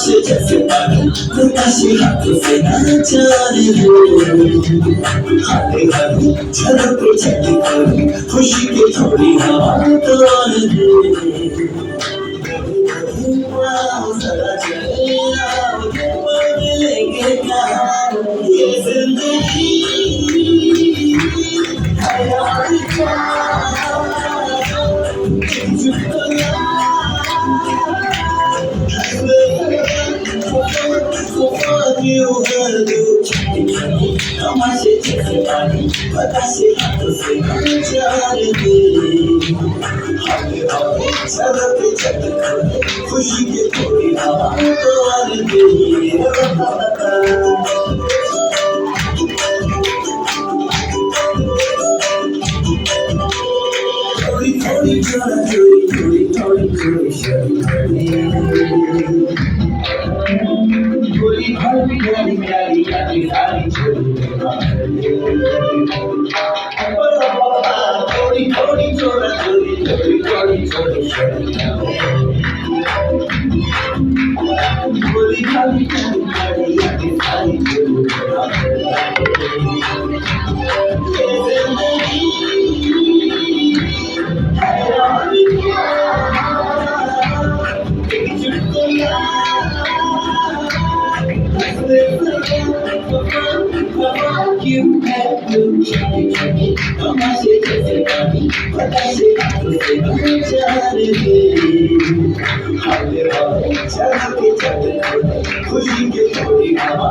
तमाशे जैसे पानी नकाशी हाथों से नाचाने दो हाथे हाथे झलके झलके करी खुशी की थोड़ी हवा तो आने दे जरा चले आओ मिलेंगे क्या ये जिंदगी है यार क्या तमाशे जैसे पानी बतासे हाथों से जाने दे हाथे हाथे चलते चलते खुशी के थोड़ी हवा तो आने दे थोड़ी थोड़ी जरा थोड़ी थोड़ी थोड़ी शर्माने थोड़ी हल्की प्यारी प्यारी प्यारी सारी छोड़ी थोड़ी थोड़ी छोड़ा थोड़ी थोड़ी थोड़ी छोड़ी थोड़ी हल्की प्यारी प्यारी प्यारी सारी You have to तमाशे जैसे पानी बतासे हाथों से जाने दे हाथे हाथे चलके चलके खुशी के थोड़ी हवा